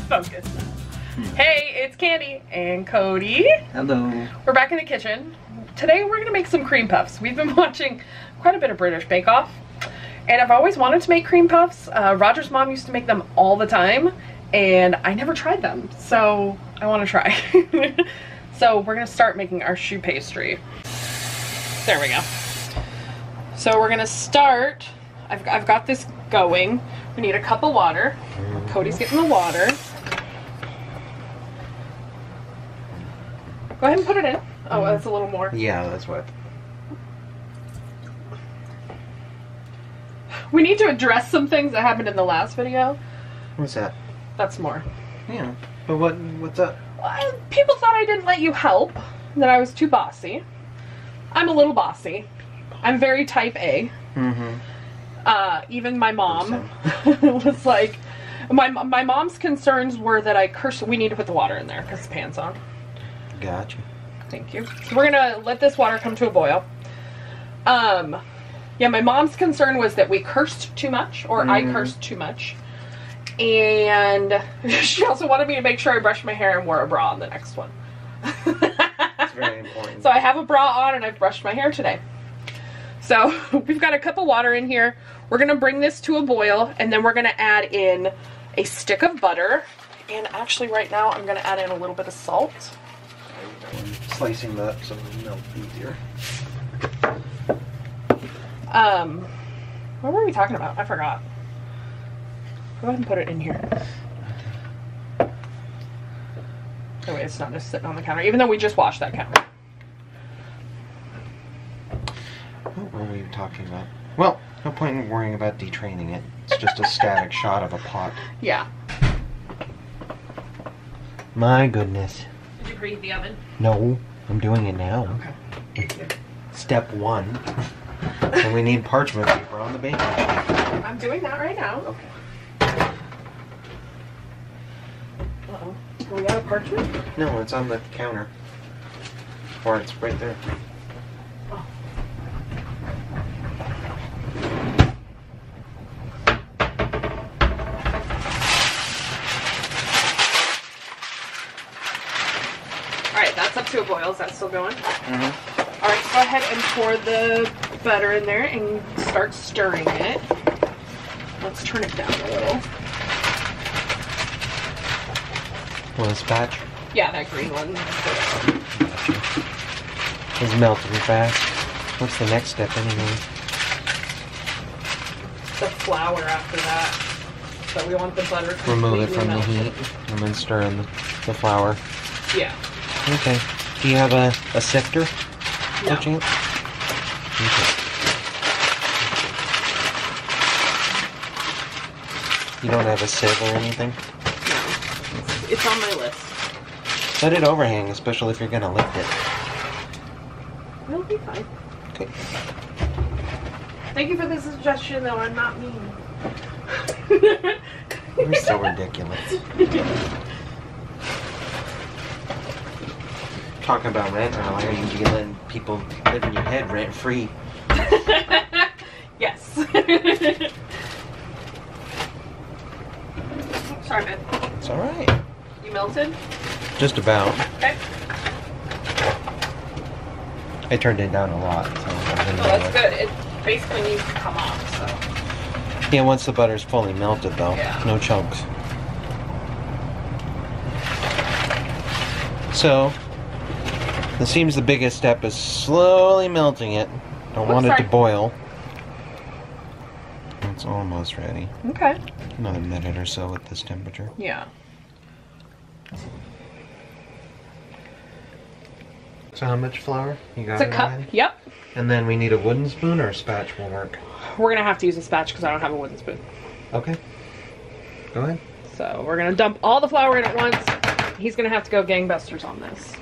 Focus now. Hey, it's Candy and Cody. Hello. We're back in the kitchen. Today we're gonna make some cream puffs. We've been watching quite a bit of British Bake Off, and I've always wanted to make cream puffs. Roger's mom used to make them all the time, and I never tried them, so I want to try. So we're gonna start making our choux pastry. There we go. So we're gonna start. I've got this going. We need a cup of water. Cody's getting the water. Go ahead and put it in. Oh, that's a little more. Yeah, that's what. We need to address some things that happened in the last video. What's that? That's more. Yeah, but what's up? People thought I didn't let you help, that I was too bossy. I'm a little bossy. I'm very type A. Mm-hmm. Even my mom was like, my mom's concerns were that I cursed. We need to put the water in there because the pan's on. Gotcha. Thank you. So we're gonna let this water come to a boil. Yeah, my mom's concern was that we cursed too much, or I cursed too much. And she also wanted me to make sure I brushed my hair and wore a bra on the next one. It's very important. So I have a bra on and I've brushed my hair today. So we've got a cup of water in here. We're gonna bring this to a boil, and then we're gonna add in a stick of butter. And actually right now I'm gonna add in a little bit of salt. Slicing that so it'll melt easier. What were we talking about? I forgot. Go ahead and put it in here. That way it's not just sitting on the counter, even though we just washed that counter. What were we talking about? Well, no point in worrying about detraining it. It's just a static shot of a pot. Yeah. My goodness. Did you preheat the oven? No, I'm doing it now. Okay. Step one. And we need parchment paper on the baking sheet. I'm doing that right now. Okay. Uh-oh. We got a parchment? No, it's on the counter. Or it's right there. Oh. Alright, that's up to a boil. Is that still going? Mm-hmm. Alright, go ahead and pour the butter in there and start stirring it. Let's turn it down a little. Well, a spatch? Yeah, that green one. It's melting fast. What's the next step anyway? The flour after that. So we want the butter Remove it completely from melted. the heat and then stir in the flour. Yeah. Okay. Do you have a sifter? No. Okay. You don't have a sieve or anything? No. It's on my list. Let it overhang, especially if you're gonna lift it. It'll be fine. Okay. Thank you for the suggestion, though. I'm not mean. You're so ridiculous. Talking about rent earlier, you letting people live in your head rent free. Yes. Sorry, babe. It's alright. You melted? Just about. Okay. I turned it down a lot. So Oh, that's good. It basically needs to come off, so. Yeah, once the butter's fully melted though. Yeah. No chunks. So, it seems the biggest step is slowly melting it. Don't want it to boil. It's almost ready. Okay. Another minute or so at this temperature. Yeah. So how much flour? You got It's a it cup. already? Yep. And then we need a wooden spoon or a spatch will work. We're going to have to use a spatch because I don't have a wooden spoon. Okay. Go ahead. So we're going to dump all the flour in at once. He's going to have to go gangbusters on this.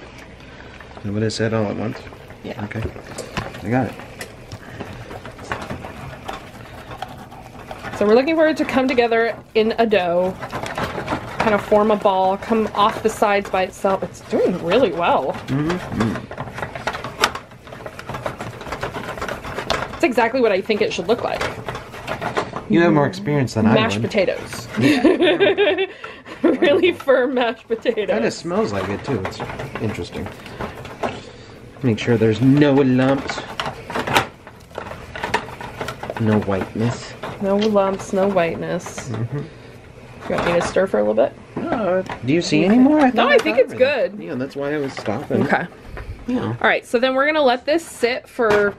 Is what it said all at once? Yeah. Okay. I got it. So we're looking for it to come together in a dough, kind of form a ball, come off the sides by itself. It's doing really well. It's exactly what I think it should look like. You have more experience than I would. Mashed potatoes. Yeah. really firm mashed potatoes. Kind of smells like it too. It's interesting. Make sure there's no lumps. No whiteness. No lumps, no whiteness. Mm-hmm. You want me to stir for a little bit? Do you see any more? No, I think it's good. Yeah, that's why I was stopping. Okay. Yeah. All right, so then we're gonna let this sit for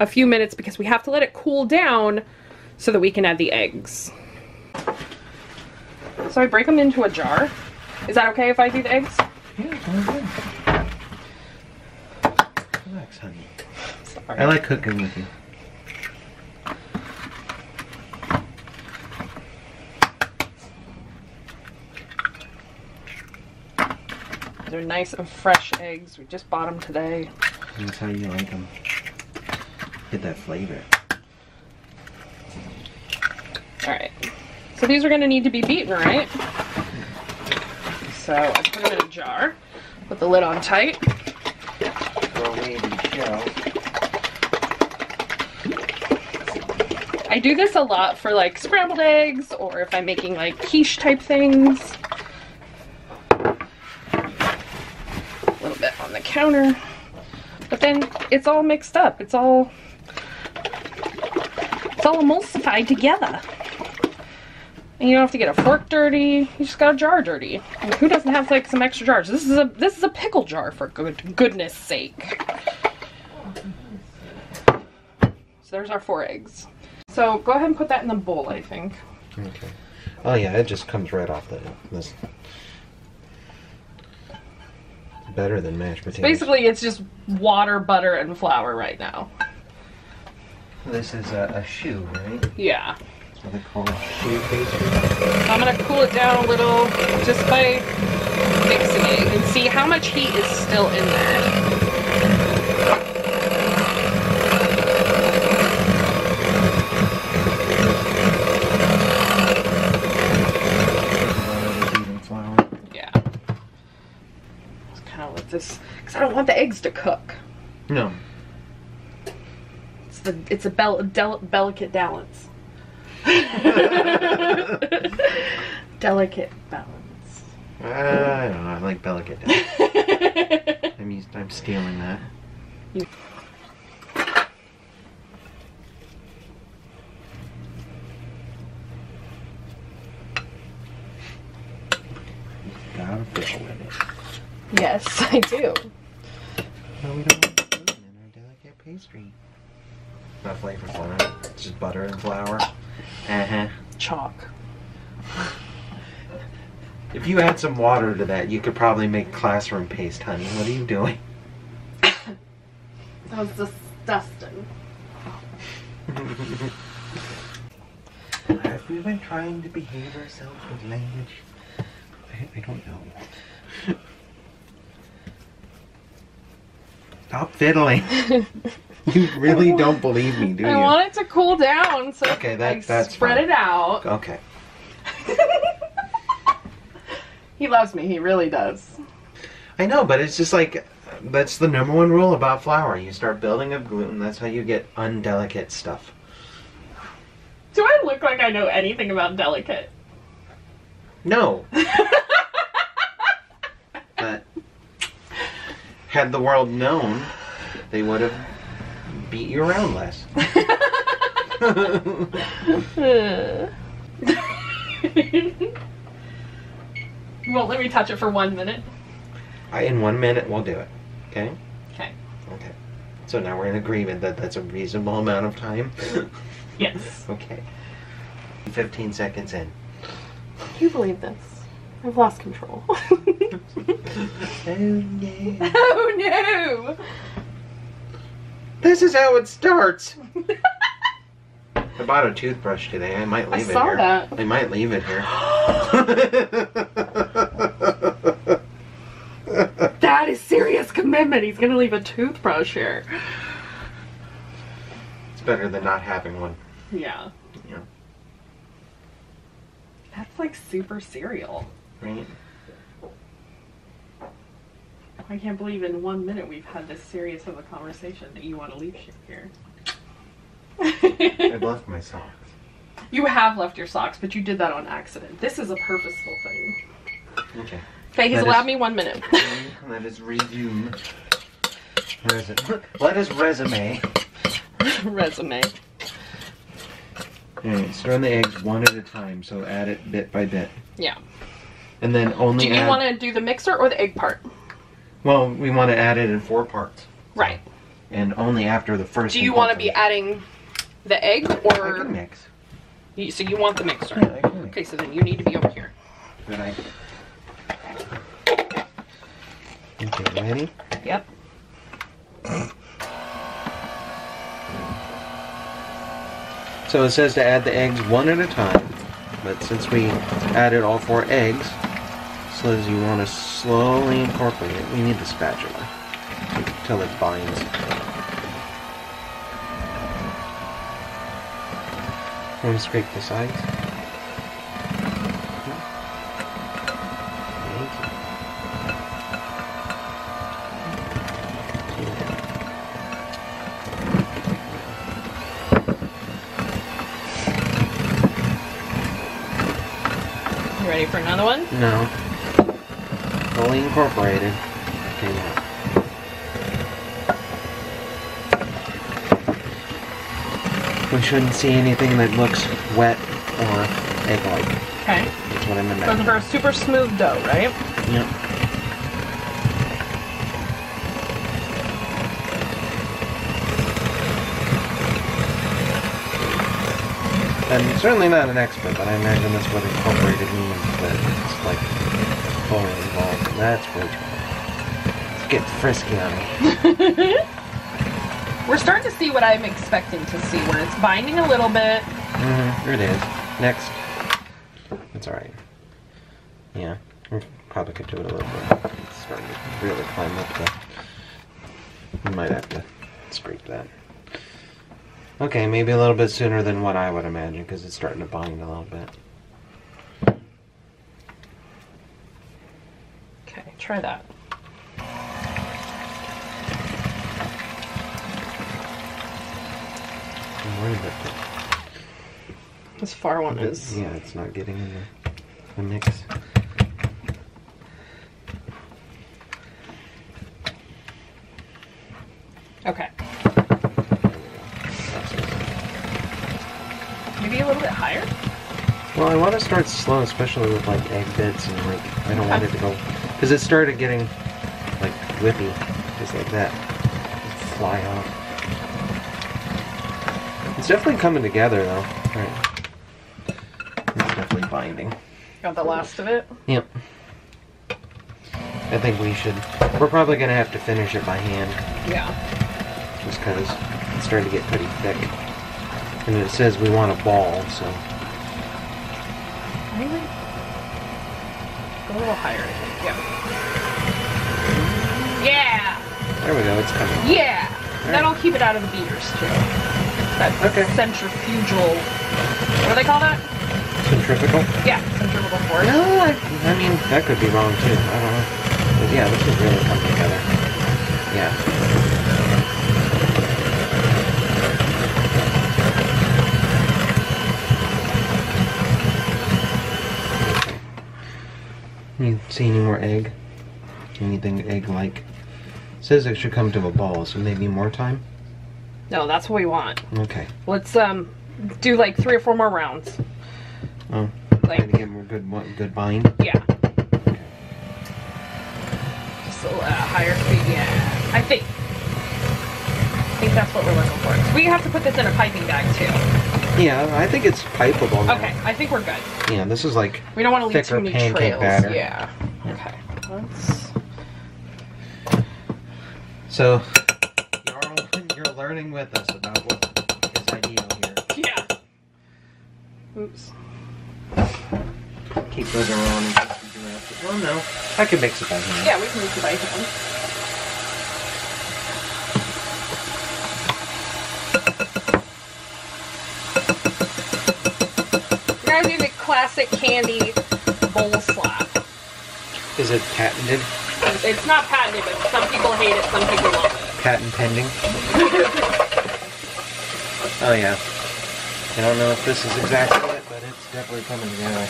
a few minutes because we have to let it cool down so that we can add the eggs. So I break them into a jar. Is that okay if I do the eggs? Yeah, relax, honey. Sorry. I like cooking with you. They're nice and fresh eggs. We just bought them today. That's how you like them. Get that flavor. Alright. So these are going to need to be beaten, right? So I put them in a jar. Put the lid on tight. Throw away the shell. I do this a lot for like scrambled eggs or if I'm making like quiche type things. On the counter, but then it's all mixed up. It's all emulsified together. And you don't have to get a fork dirty. You just got a jar dirty. And who doesn't have like some extra jars? This is a pickle jar for goodness sake. So there's our 4 eggs. So go ahead and put that in the bowl, I think. Okay. Oh yeah, it just comes right off this. Better than mashed potatoes. Basically, it's just water, butter, and flour right now. This is a choux, right? Yeah. That's what they call it, choux pastry. I'm gonna cool it down a little just by mixing it and see how much heat is still in there. This because I don't want the eggs to cook. No. It's a delicate balance. Delicate balance. I don't know. I like delicate balance. I'm stealing that. You got a fish with it. Yes, I do. No, we don't want gluten in our delicate pastry. Not flavorful, right? It's just butter and flour. Chalk. If you add some water to that, you could probably make classroom paste, honey. What are you doing? That was disgusting. Have we been trying to behave ourselves with language? I don't know. Stop fiddling. You really don't believe me, do you? I want it to cool down, so okay, that's spread fine. it out. Okay. He loves me. He really does. I know, but it's just like that's the #1 rule about flour. You start building up gluten. That's how you get undelicate stuff. Do I look like I know anything about delicate? No. But had the world known, they would have beat you around less. You won't let me touch it for 1 minute? In 1 minute, we'll do it. Okay? Okay. Okay. So now we're in agreement that that's a reasonable amount of time? Yes. Okay. 15 seconds in. Can you believe this? I've lost control. Oh no. Oh no! This is how it starts. I bought a toothbrush today. I might leave it here. I saw that. I might leave it here. That is serious commitment. He's gonna leave a toothbrush here. It's better than not having one. Yeah. Yeah. That's like super cereal. Right? I can't believe in 1 minute we've had this serious of a conversation that you want to leave shit here. I've left my socks. You have left your socks, but you did that on accident. This is a purposeful thing. Okay. Okay, he's allowed me 1 minute. Let us resume. Let us resume. Resume. Alright, stir in the eggs one at a time, so add it bit by bit. Yeah. And then only do you want to do the mixer or the egg part? Well, we want to add it in 4 parts. Right. And only after the first. Do you want to be adding the egg or? I can mix. So you want the mixer? Yeah, I can mix. Okay, so then you need to be over here. Good idea. Okay, ready? Yep. So it says to add the eggs one at a time, but since we added all 4 eggs, it says you want to slowly incorporate it. We need the spatula until it binds. I'm going to scrape the sides. Thank you. You ready for another one? No. Fully incorporated. Okay, now. We shouldn't see anything that looks wet or egg-like. Okay. That's what I'm Looking imagining. for a super smooth dough, right? Yep. I'm certainly not an expert, but I imagine that's what incorporated means, that it's like fully involved. That's way too much. Let's get frisky on me. We're starting to see what I'm expecting to see, where it's binding a little bit. Here it is. Next. That's alright. Yeah, we probably could do it a little bit. It's starting to really climb up the... We might have to scrape that. Okay, maybe a little bit sooner than what I would imagine, because it's starting to bind a little bit. Okay, try that. I'm worried about This far one is... Yeah, it's not getting in the mix. Okay. Maybe a little bit higher? Well, I want to start slow, especially with like egg bits, and like I don't want it to go, because it started getting like whippy, just like that, just fly off. It's definitely coming together though. All right, it's definitely binding. Got the last of it? Yep. I think we're probably gonna have to finish it by hand. Yeah. Just because it's starting to get pretty thick. And it says we want a ball, so. Really? Go a little higher, I think. Yeah. Yeah! There we go, it's coming. Yeah! Right. That'll keep it out of the beaters, too. That centrifugal... What do they call that? Centrifugal? Yeah, centrifugal force. No, I mean, that could be wrong, too. I don't know. But yeah, this is really coming together. Yeah. You see any more egg? Anything egg-like? It says it should come to a ball, so maybe more time? No, that's what we want. Okay. Let's do like 3 or 4 more rounds. Oh, Like, trying to get more good bind? yeah. Just a little higher speed, yeah. I think that's what we're looking for. 'Cause we have to put this in a piping bag too. Yeah, I think it's pipeable now. Okay, I think we're good. Yeah, this is like We don't want to leave thicker too many pancake trails. batter. Yeah. Okay. Let's... So, you're learning with us about what is ideal here. Yeah. Oops. Keep those around in case we do have to. Well, no. I can mix it by hand. Yeah, we can move it by hand. We're gonna do the classic candy bowl slap. Is it patented? It's not patented, but some people hate it, some people love it. Patent pending? Oh yeah. I don't know if this is exactly it, but it's definitely coming together.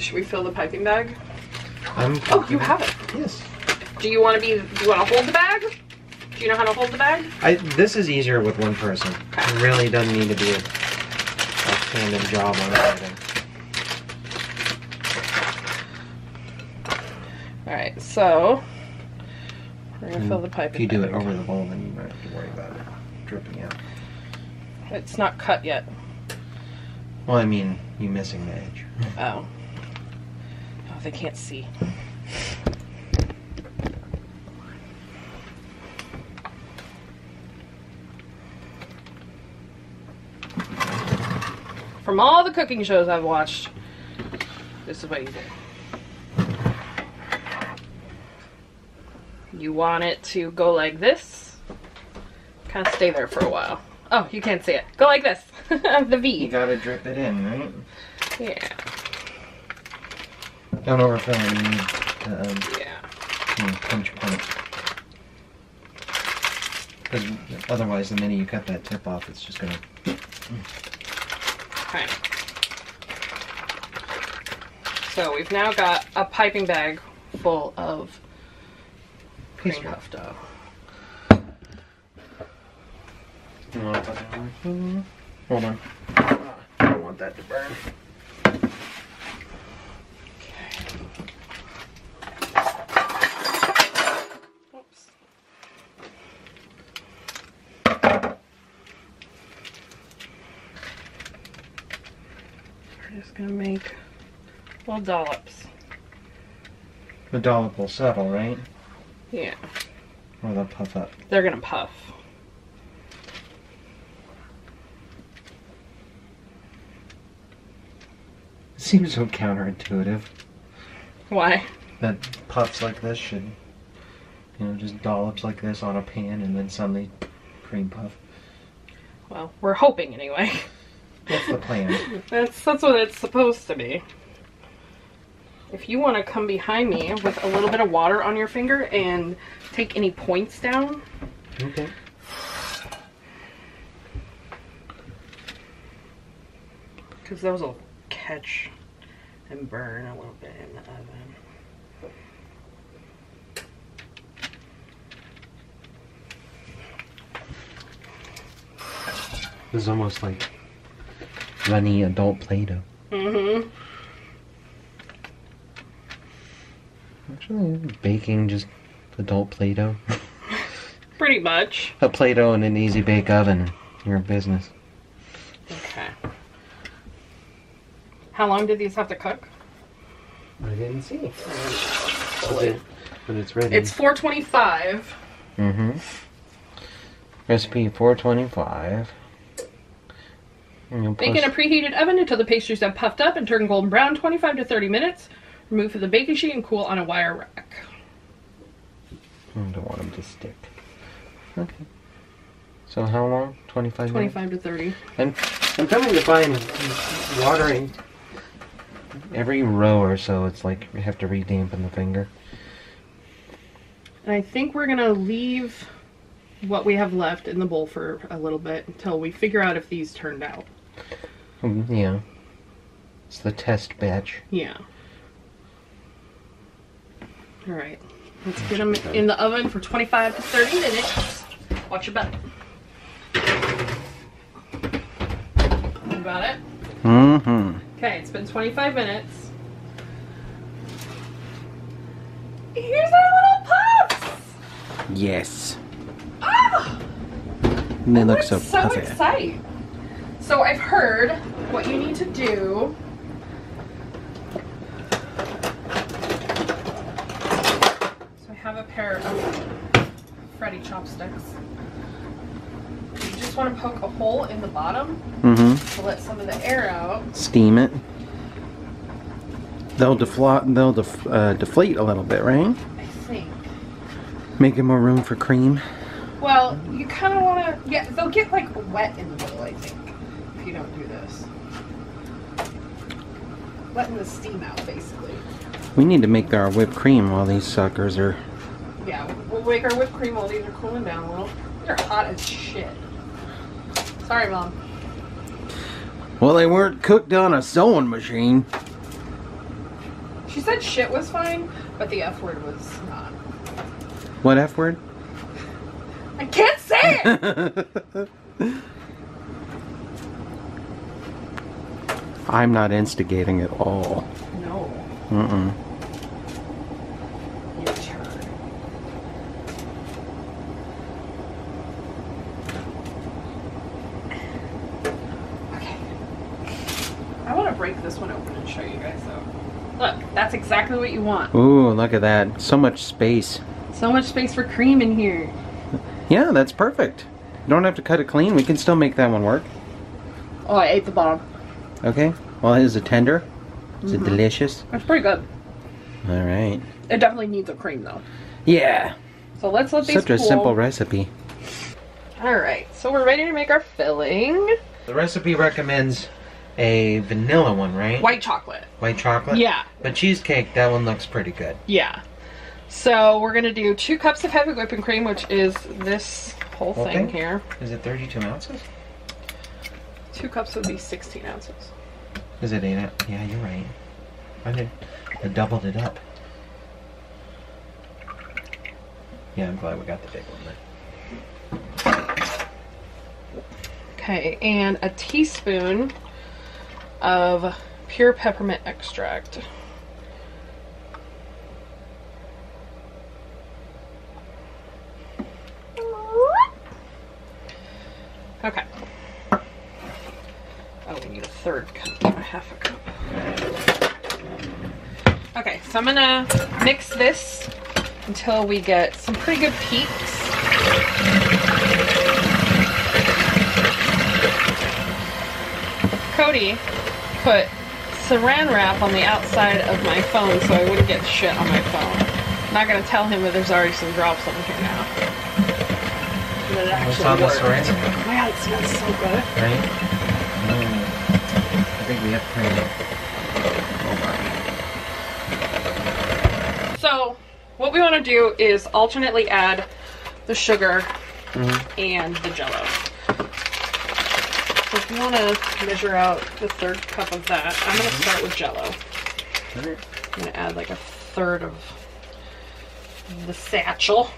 Should we fill the piping bag? Oh, you have it. Yes. Do you want to hold the bag? Do you know how to hold the bag? This is easier with one person. Okay. It really doesn't need to be a tandem job on everything. Alright, so we're going to fill the piping bag. If you do it over the bowl, then you don't have to worry about it dripping out. It's not cut yet. Well, I mean, you missing the edge. Oh. Oh, they can't see. From all the cooking shows I've watched, this is what you do. You want it to go like this. Kind of stay there for a while. Oh, you can't see it. Go like this. The V. You gotta drip it in, right? Yeah. Don't overfill it. You need to pinch point. Because otherwise, the minute you cut that tip off, it's just gonna. Okay. So we've now got a piping bag full of cream puff dough. You want to put that on? Hold on. I don't want that to burn. Oops. We're just gonna make little dollops. The dollop will settle, right? Yeah. Or they'll puff up. They're gonna puff. It seems so counterintuitive. Why? That puffs like this should, just dollops like this on a pan and then suddenly cream puff. Well, we're hoping anyway. That's the plan. That's what it's supposed to be. If you want to come behind me with a little bit of water on your finger and take any points down. Okay. Because those will catch and burn a little bit in the oven. This is almost like runny adult Play-Doh. Mm-hmm. Actually, baking just adult Play-Doh. Pretty much. A Play-Doh in an easy bake oven. You're in business. Okay. How long did these have to cook? I didn't see. But it's ready. It's 425. Mm-hmm. Recipe 425. Bake in a preheated oven until the pastries have puffed up and turned golden brown, 25 to 30 minutes. Remove from the baking sheet and cool on a wire rack. I don't want them to stick. Okay. So how long? 25 minutes? 25 to 30. And I'm coming to find watering every row or so. It's like you have to re-dampen the finger. And I think we're going to leave what we have left in the bowl for a little bit until we figure out if these turned out. Yeah. It's the test batch. Yeah. Alright. Let's get them in the oven for 25 to 30 minutes. Watch your butt. You got it? Mm-hmm. Okay, it's been 25 minutes. Here's our little puffs! Yes. Ah! And they look so puffy. Exciting. So I've heard what you need to do. So I have a pair of Freddy chopsticks. You just want to poke a hole in the bottom to let some of the air out. Steam it. They'll deflate a little bit, right? I think. Making more room for cream. Well, you kind of want to, yeah, they'll get like wet in the middle, I think, if you don't do this. Letting the steam out, basically. We need to make our whipped cream while these suckers are... Yeah, we'll make our whipped cream while these are cooling down a little. They're hot as shit. Sorry, Mom. Well, they weren't cooked on a sewing machine. She said shit was fine, but the F word was not. What F word? I can't say it! I'm not instigating at all. No. Mm-mm. Your turn. Okay. I want to break this one open and show you guys though. Look, that's exactly what you want. Ooh, look at that. So much space. So much space for cream in here. Yeah, that's perfect. You don't have to cut it clean. We can still make that one work. Oh, I ate the bottom. Okay. Well, is it tender? Is it delicious? It's pretty good. All right. It definitely needs a cream though. Yeah. So let's let these cool. Such a simple recipe. All right, so we're ready to make our filling. The recipe recommends a vanilla one, right? White chocolate. White chocolate? Yeah. But cheesecake, that one looks pretty good. Yeah. So we're gonna do 2 cups of heavy whipping cream, which is this whole thing here. Is it 32 ounces? 2 cups would be 16 ounces. Is it 8 ounces? Yeah, you're right. I doubled it up. Yeah, I'm glad we got the big one then. Okay, and a teaspoon of pure peppermint extract. Okay. Oh, we need a 1/3 cup, not a 1/2 cup. Okay, so I'm gonna mix this until we get some pretty good peaks. Coty put saran wrap on the outside of my phone so I wouldn't get shit on my phone. I'm not gonna tell him that there's already some drops on here now. But it actually on the worked. saran wrap? Wow, it smells so good. Right? I think we have to turn it. So, what we want to do is alternately add the sugar and the Jell-O. So if you want to measure out the 1/3 cup of that, I'm going to start with Jell-O. I'm going to add like a 1/3 of the satchel.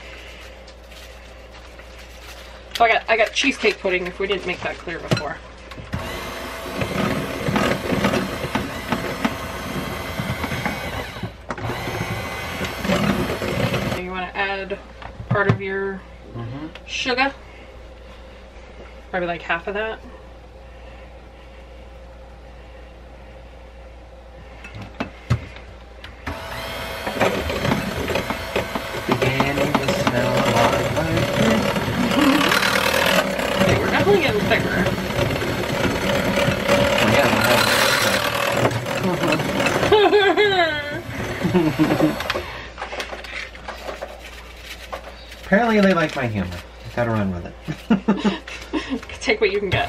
So I got cheesecake pudding, if we didn't make that clear before. You want to add part of your sugar? Probably like half of that. Beginning to smell a lot like Okay, we're definitely getting thicker. Apparently they like my humor. I gotta run with it. Take what you can get.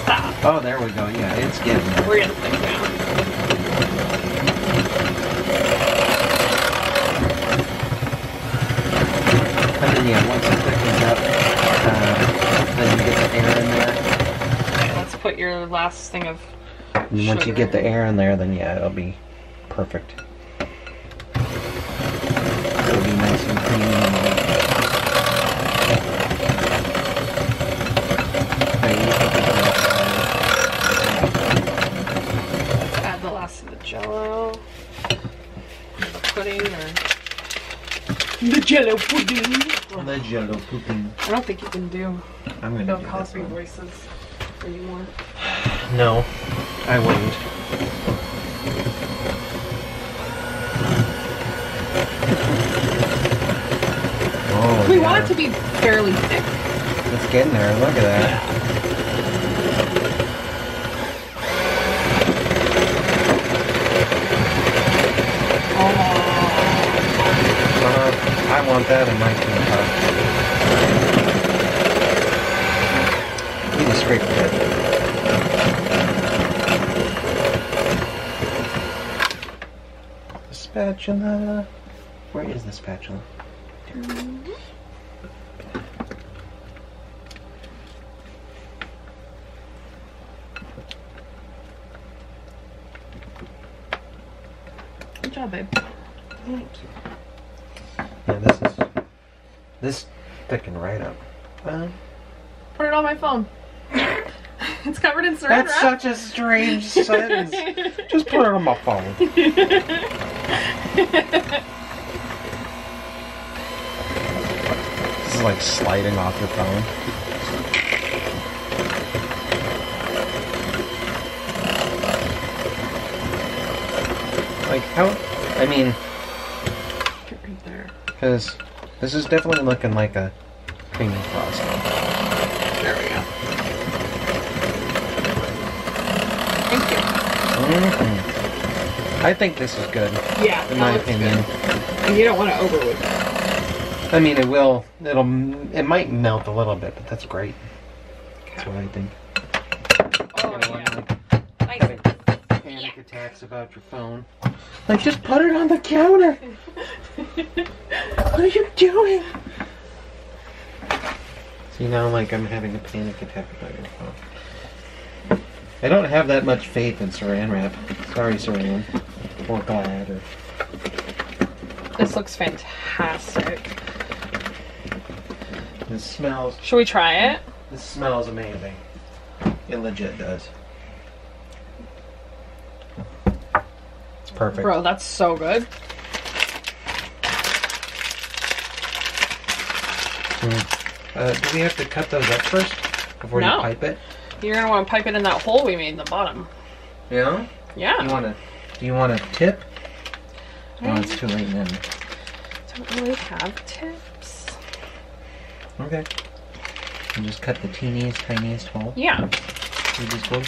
Stop. Oh, there we go. Yeah, it's getting there. We're getting thick now. And then yeah, once it thickens up, then you get the air in there. Okay, let's put your last thing of And once you get the air in there, then yeah, it'll be perfect. It'll be nice and creamy and light. Let's add the last of the Jell-O. The pudding or the Jell-O pudding. The Jell-O pudding. I don't think you can do I'm gonna Bill do Cosby this one. voices anymore. No, I wouldn't. Oh, We yeah. want it to be fairly thick. It's getting there. Look at that. I want that in my tin cup. Need a scrape it. The spatula. Where is the spatula? job, babe. Thank you. Yeah, this thickened right up. Put it on my phone. It's covered in saran That's wrap. such a strange sentence. Just put it on my phone. This is like sliding off your phone. Like how? I mean, Right there. because this is definitely looking like a creamy frosting. There we go. Thank you. I think this is good. Yeah, In my opinion. And you don't want to overload it. I mean, it might melt a little bit, but that's great. That's what I think. Oh, You know, yeah. like having panic attacks about your phone. Like, just put it on the counter. What are you doing? See, now, like, I'm having a panic attack about your phone. I don't have that much faith in saran wrap. Sorry, saran. Or Glad, or... This looks fantastic. This smells... Should we try it? This smells amazing. It legit does. It's perfect. Bro, that's so good. Do we have to cut those up first before No. you pipe it? You're going to want to pipe it in that hole we made in the bottom. Yeah? Yeah. Do you want a tip? No, it's too late then. Don't really have tips. Okay. And just cut the tiniest hole. Yeah. You just go.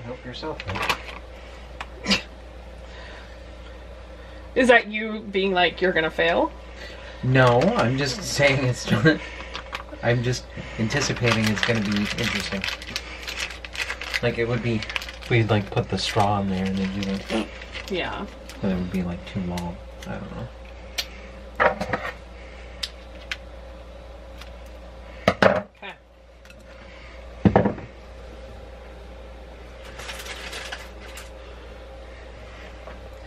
Help yourself. Man. Is that you being like, you're going to fail? No, I'm just saying it's. I'm just anticipating it's going to be interesting. Like it would be if we'd like put the straw in there and then you like. Yeah. Then it would be like too long. I don't know. Okay.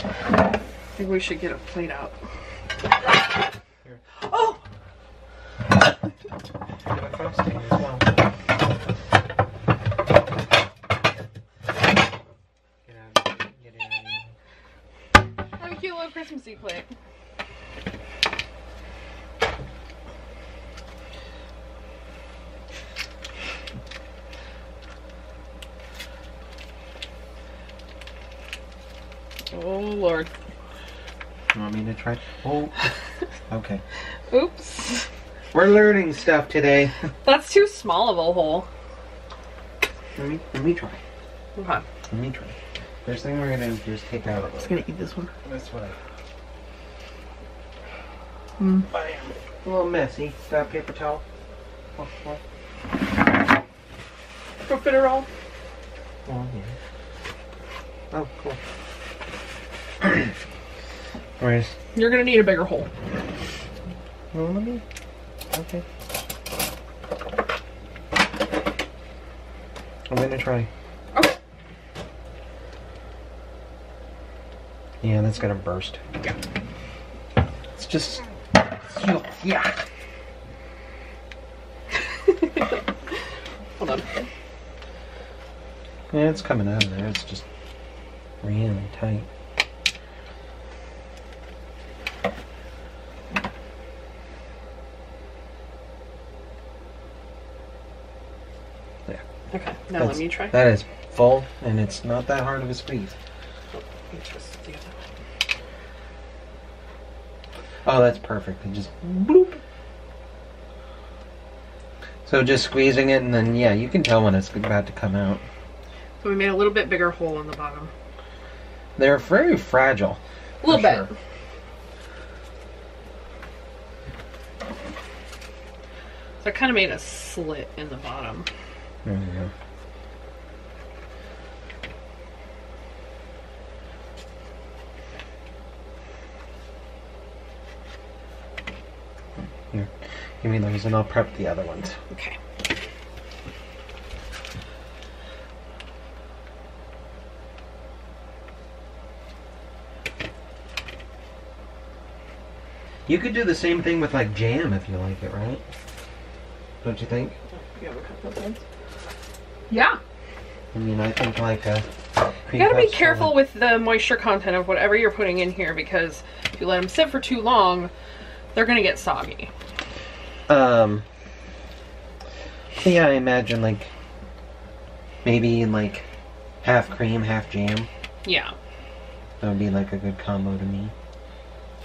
I think we should get a plate out. Here. Oh! Get a frosting as well. Get it out of here. Have a cute little Christmassy plate. Oh Lord. You want me to try? Oh, okay. Oops. We're learning stuff today. That's too small of a hole. Let me try. Okay. Let me try. First thing we're gonna do is take out. I'm just gonna eat this one. This way. Mm. Bam. A little messy. Got a paper towel? Go fit it all. Oh, yeah. Oh, cool. Alright. You're gonna need a bigger hole. Well, let me. Okay. I'm gonna try. Okay. Yeah, that's gonna burst. Yeah. It's just. Yeah. Hold on. Yeah, it's coming out of there. It's just really tight. There. Okay. Now let me try. That is full, and it's not that hard of a squeeze. Let me twist the other one. Oh, that's perfect. It just bloop. So just squeezing it, and then yeah, you can tell when it's about to come out. So we made a little bit bigger hole in the bottom. They're very fragile. A little bit. Sure. So I kind of made a slit in the bottom. There you go. Here, give me those and I'll prep the other ones. Okay. You could do the same thing with like jam if you like it, right? Don't you think? You ever cut those ones? Yeah. I mean, I think like a you gotta be careful with the moisture content of whatever you're putting in here, because if you let them sit for too long, they're gonna get soggy. Yeah, I imagine like maybe like half cream, half jam. Yeah. That would be like a good combo to me.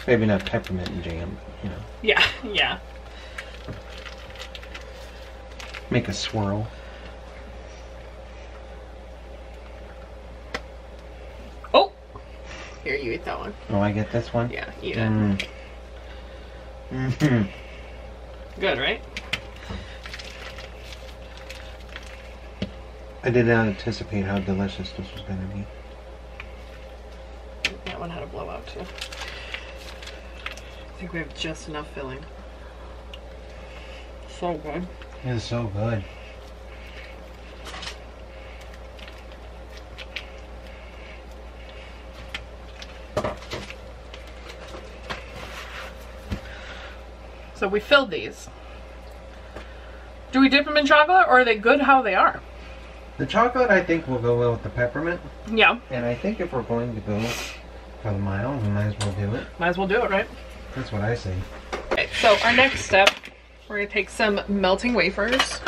Maybe not peppermint and jam, but you know. Yeah, yeah. Make a swirl. Oh! Here, you eat that one. Oh, I get this one? Yeah, eat it. Mm-hmm. Good, right? I did not anticipate how delicious this was going to be. That one had a blowout too. I think we have just enough filling. So good. It is so good. So we filled these. Do we dip them in chocolate, or are they good how they are? The chocolate, I think, will go well with the peppermint. Yeah. And I think if we're going to go for the mile, we might as well do it. Might as well do it, right? That's what I say. Okay, so our next step, we're going to take some melting wafers.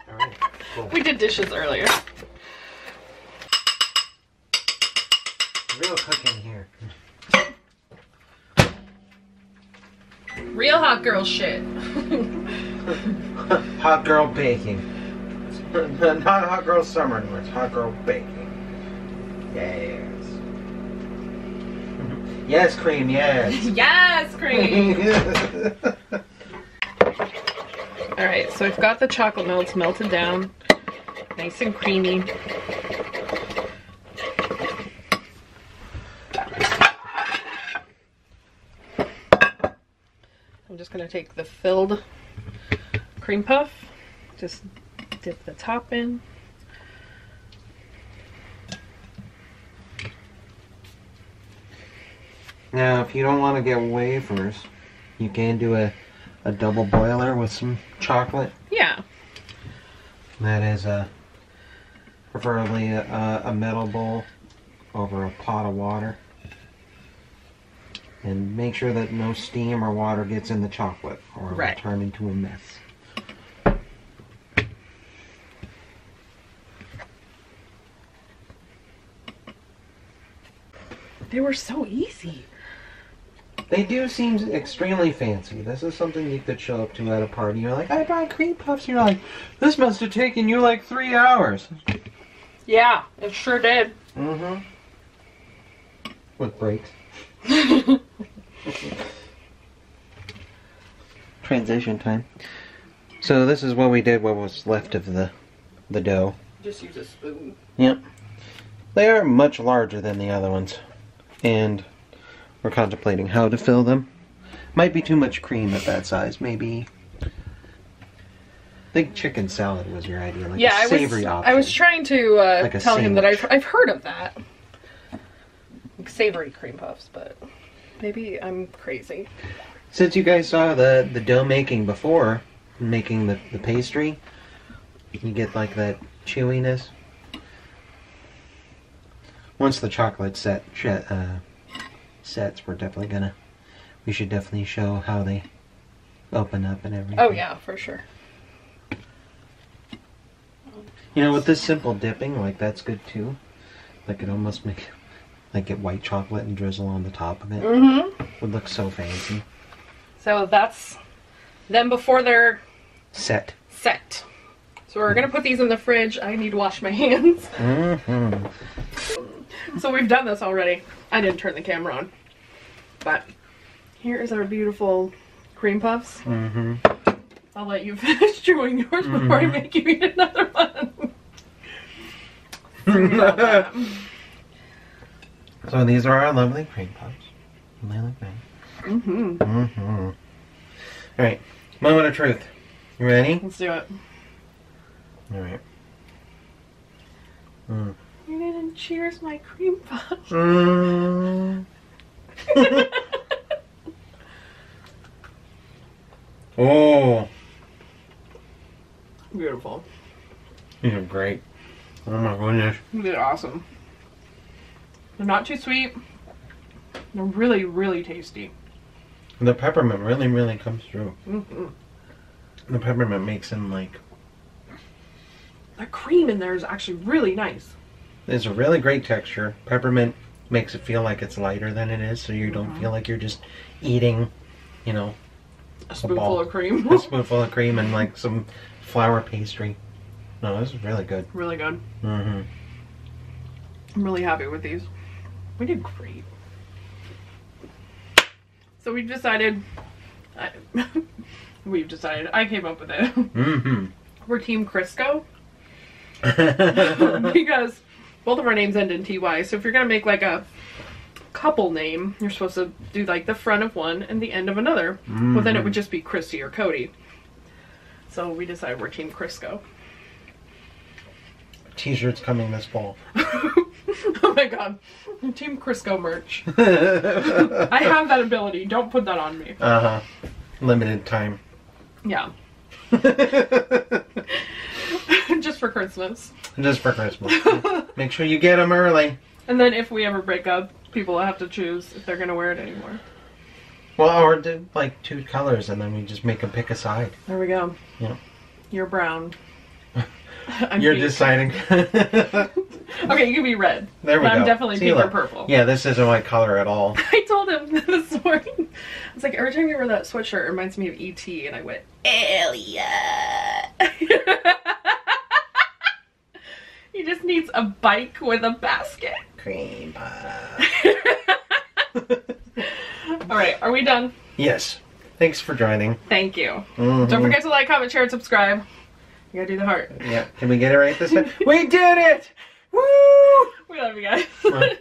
Alright, cool. We did dishes earlier. Real cooking here. Real hot girl shit. Hot girl baking. Not hot girl summer anymore, it's hot girl baking. Yes. Yes, cream, yes. Yes, cream. Alright, so we've got the chocolate melts melted down. Nice and creamy. I'm just going to take the filled cream puff, just dip the top in. Now, if you don't want to get wafers, you can do a double boiler with some chocolate. Yeah. That is preferably a metal bowl over a pot of water. And make sure that no steam or water gets in the chocolate, or it will turn into a mess. They were so easy. They do seem extremely fancy. This is something you could show up to at a party. You're like, I bought cream puffs. You're like, this must have taken you like 3 hours. Yeah, it sure did. Mm-hmm. With breaks. Transition time. So this is what we did, what was left of the dough. Just use a spoon. Yep. They are much larger than the other ones. And we're contemplating how to fill them. Might be too much cream at that size. Maybe. I think chicken salad was your idea. Like a savory option. I was trying to tell him that I've heard of that. Like savory cream puffs, but maybe I'm crazy. Since you guys saw the dough making before, making the pastry, you get like that chewiness. Once the chocolate sets, we should definitely show how they open up and everything. Oh yeah, for sure. You know, with this simple dipping, like that's good too. Like it almost make, like get white chocolate and drizzle on the top of it. Mm-hmm. Would look so fancy. So that's them before they're set. So we're gonna put these in the fridge. I need to wash my hands. Mm-hmm. So we've done this already. I didn't turn the camera on. But here is our beautiful cream puffs. Mm-hmm. I'll let you finish chewing yours before I make you eat another one. So these are our lovely cream puffs. They look nice. Mm-hmm. Mm-hmm. Alright, moment of truth. You ready? Let's do it. Alright. You didn't cheers my cream puff. Oh. Beautiful. These are great. Oh my goodness. They're awesome. They're not too sweet. They're really, really tasty. The peppermint really, really comes through. Mm-hmm. The peppermint makes them like... The cream in there is actually really nice. There's a really great texture. Peppermint makes it feel like it's lighter than it is, so you don't feel like you're just eating, you know, a spoonful of cream. A spoonful of cream and like some flour pastry. No, this is really good. Really good. Mm-hmm. I'm really happy with these. We did great. So we've decided, I came up with it. Mm-hmm. We're Team Crisco. Because both of our names end in TY. So if you're going to make like a couple name, you're supposed to do like the front of one and the end of another. Mm-hmm. Well, then it would just be Christy or Coty. So we decided we're Team Crisco. T-shirts coming this fall. Oh my god. Team Crisco merch. I have that ability. Don't put that on me. Uh-huh. Limited time. Yeah. Just for Christmas. Just for Christmas. Make sure you get them early. And then if we ever break up, people will have to choose if they're going to wear it anymore. Well, or do like 2 colors and then we just make them pick a side. There we go. Yeah. You're brown. You're deciding. Okay, you can be red. There we go. I'm definitely pink or purple. Yeah, this isn't my color at all. I told him this morning. I was like, every time you wear that sweatshirt, it reminds me of E.T. And I went, Elliot. He just needs a bike with a basket. Cream pie. Alright, are we done? Yes. Thanks for joining. Thank you. Mm-hmm. Don't forget to like, comment, share, and subscribe. You gotta do the heart. Yeah. Can we get it right this time? We did it! Woo! We love you guys. Bye.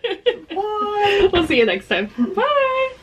We'll see you next time. Bye!